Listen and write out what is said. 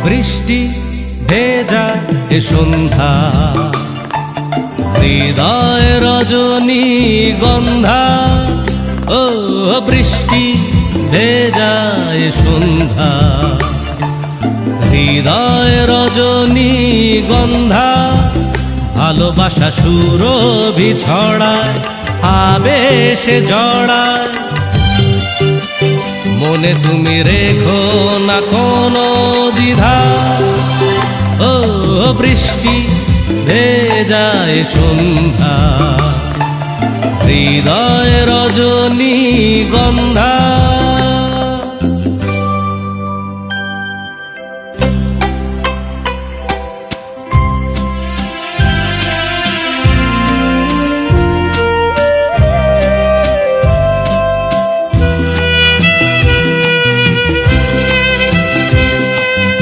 বৃষ্টি ভেজা এ সন্ধ্যা, হৃদয় রজনী গন্ধা। ও বৃষ্টি ভেজা এ সন্ধ্যা, হৃদয় রজনী গন্ধা। ভালোবাসা সুরভি ছড়ায়, আবেশে জড়ায়। মনে তুমি রেখো না কোনো দ্বিধা। ও বৃষ্টি ভেজা এ সন্ধ্যা, হৃদয় রজনী গন্ধা।